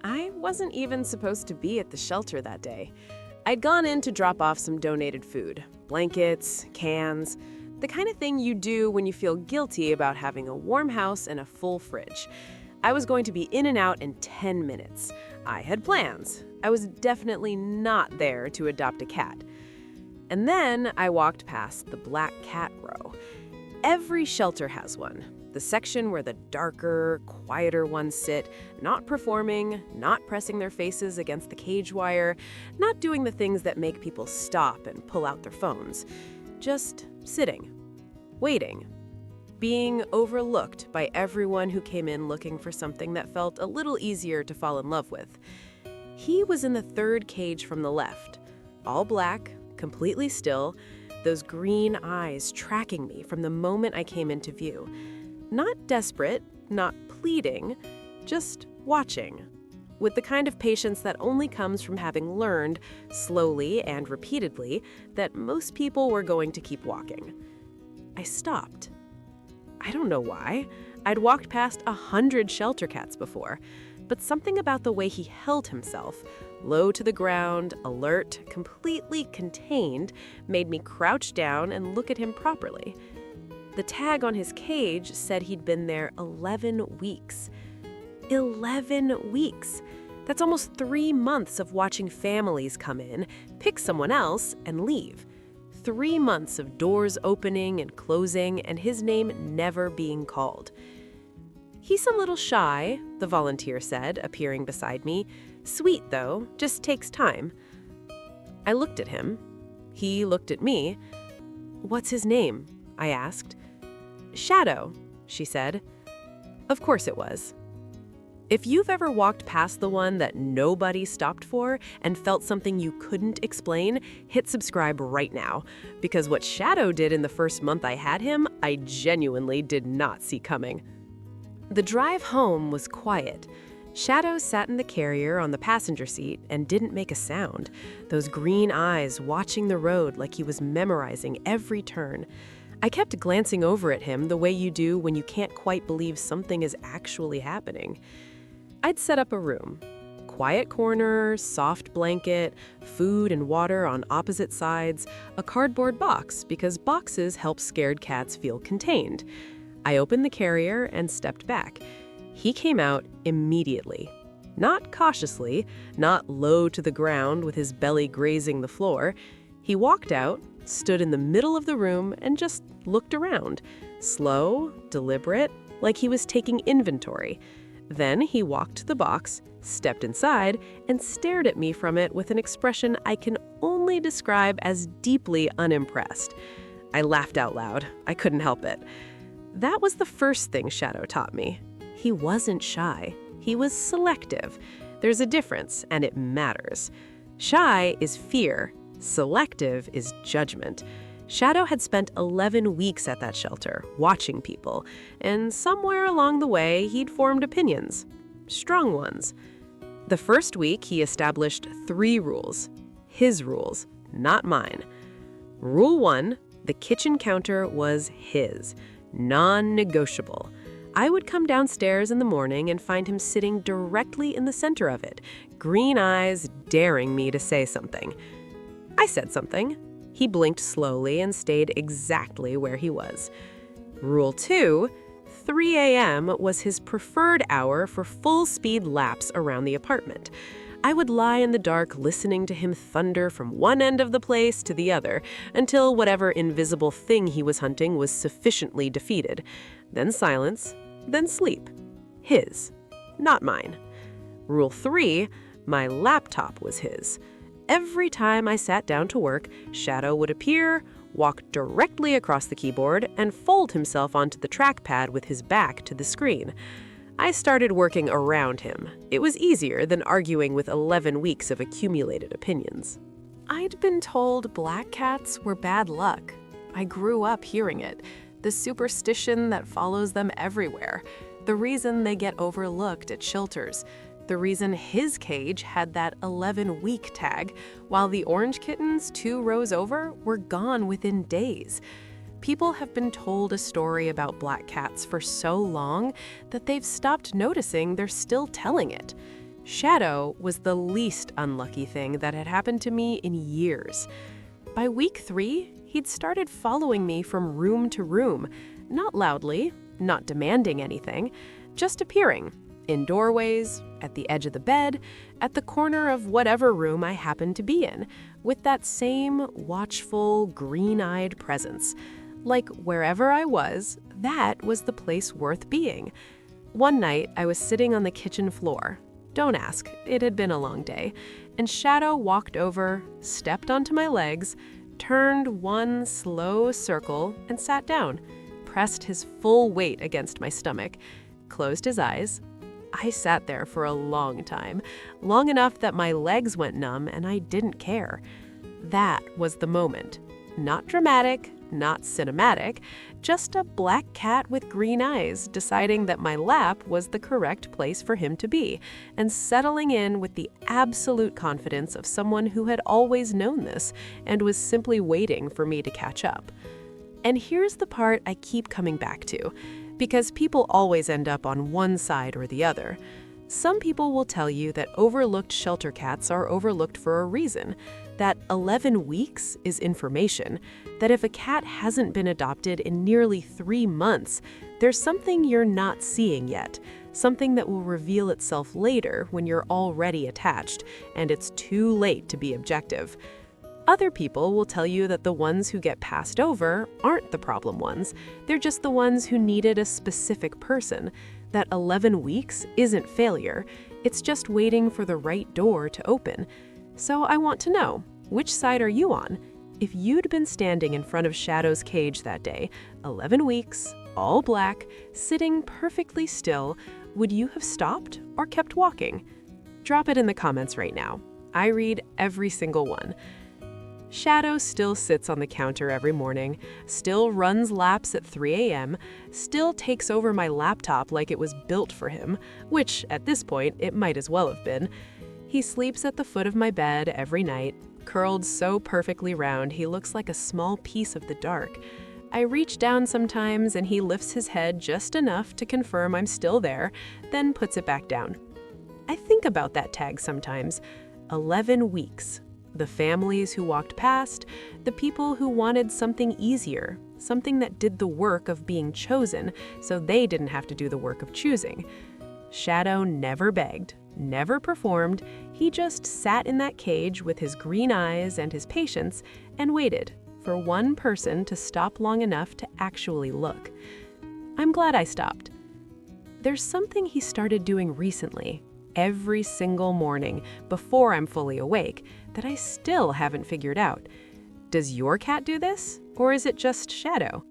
I wasn't even supposed to be at the shelter that day. I'd gone in to drop off some donated food, blankets, cans, the kind of thing you do when you feel guilty about having a warm house and a full fridge. I was going to be in and out in 10 minutes. I had plans. I was definitely not there to adopt a cat. And then I walked past the black cat row. Every shelter has one. The section where the darker, quieter ones sit, not performing, not pressing their faces against the cage wire, not doing the things that make people stop and pull out their phones. Just sitting, waiting, being overlooked by everyone who came in looking for something that felt a little easier to fall in love with. He was in the third cage from the left, all black, completely still, those green eyes tracking me from the moment I came into view. Not desperate, not pleading, just watching, with the kind of patience that only comes from having learned, slowly and repeatedly, that most people were going to keep walking. I stopped. I don't know why. I'd walked past 100 shelter cats before, but something about the way he held himself, low to the ground, alert, completely contained, made me crouch down and look at him properly. The tag on his cage said he'd been there 11 weeks. 11 weeks! That's almost 3 months of watching families come in, pick someone else, and leave. 3 months of doors opening and closing, and his name never being called. "He's a little shy," the volunteer said, appearing beside me. "Sweet, though, just takes time." I looked at him. He looked at me. "What's his name?" I asked. "Shadow," she said. Of course it was. If you've ever walked past the one that nobody stopped for and felt something you couldn't explain, hit subscribe right now, because what Shadow did in the first month I had him, I genuinely did not see coming. The drive home was quiet. Shadow sat in the carrier on the passenger seat and didn't make a sound, those green eyes watching the road like he was memorizing every turn. I kept glancing over at him the way you do when you can't quite believe something is actually happening. I'd set up a room. Quiet corner, soft blanket, food and water on opposite sides, a cardboard box because boxes help scared cats feel contained. I opened the carrier and stepped back. He came out immediately. Not cautiously, not low to the ground with his belly grazing the floor. He walked out, stood in the middle of the room, and just looked around. Slow, deliberate, like he was taking inventory. Then he walked to the box, stepped inside, and stared at me from it with an expression I can only describe as deeply unimpressed. I laughed out loud. I couldn't help it. That was the first thing Shadow taught me. He wasn't shy. He was selective. There's a difference, and it matters. Shy is fear. Selective is judgment. Shadow had spent 11 weeks at that shelter, watching people, and somewhere along the way, he'd formed opinions. Strong ones. The first week, he established 3 rules. His rules, not mine. Rule 1, the kitchen counter was his. Non-negotiable. I would come downstairs in the morning and find him sitting directly in the center of it, green eyes daring me to say something. I said something. He blinked slowly and stayed exactly where he was. Rule 2, 3 a.m. was his preferred hour for full-speed laps around the apartment. I would lie in the dark listening to him thunder from one end of the place to the other until whatever invisible thing he was hunting was sufficiently defeated. Then silence, then sleep. His, not mine. Rule 3, my laptop was his. Every time I sat down to work, Shadow would appear, walk directly across the keyboard, and fold himself onto the trackpad with his back to the screen. I started working around him. It was easier than arguing with 11 weeks of accumulated opinions. I'd been told black cats were bad luck. I grew up hearing it, the superstition that follows them everywhere, the reason they get overlooked at shelters, the reason his cage had that 11-week tag, while the orange kittens 2 rows over were gone within days. People have been told a story about black cats for so long that they've stopped noticing they're still telling it. Shadow was the least unlucky thing that had happened to me in years. By week 3, he'd started following me from room to room, not loudly, not demanding anything, just appearing in doorways, at the edge of the bed, at the corner of whatever room I happened to be in, with that same watchful, green-eyed presence. Like wherever I was, that was the place worth being. One night, I was sitting on the kitchen floor. Don't ask, it had been a long day. And Shadow walked over, stepped onto my legs, turned one slow circle, and sat down, pressed his full weight against my stomach, closed his eyes. I sat there for a long time, long enough that my legs went numb and I didn't care. That was the moment. Not dramatic, not cinematic, just a black cat with green eyes deciding that my lap was the correct place for him to be, and settling in with the absolute confidence of someone who had always known this and was simply waiting for me to catch up. And here's the part I keep coming back to, because people always end up on one side or the other. Some people will tell you that overlooked shelter cats are overlooked for a reason, that 11 weeks is information, that if a cat hasn't been adopted in nearly 3 months, there's something you're not seeing yet, something that will reveal itself later when you're already attached, and it's too late to be objective. Other people will tell you that the ones who get passed over aren't the problem ones, they're just the ones who needed a specific person, that 11 weeks isn't failure, it's just waiting for the right door to open. So I want to know, which side are you on? If you'd been standing in front of Shadow's cage that day, 11 weeks, all black, sitting perfectly still, would you have stopped or kept walking? Drop it in the comments right now. I read every single one. Shadow still sits on the counter every morning, still runs laps at 3 a.m., still takes over my laptop like it was built for him, which, at this point, it might as well have been. He sleeps at the foot of my bed every night, curled so perfectly round he looks like a small piece of the dark. I reach down sometimes and he lifts his head just enough to confirm I'm still there, then puts it back down. I think about that tag sometimes. 11 weeks. The families who walked past, the people who wanted something easier, something that did the work of being chosen so they didn't have to do the work of choosing. Shadow never begged, never performed, he just sat in that cage with his green eyes and his patience and waited for one person to stop long enough to actually look. I'm glad I stopped. There's something he started doing recently, every single morning before I'm fully awake, that I still haven't figured out. Does your cat do this, or is it just Shadow?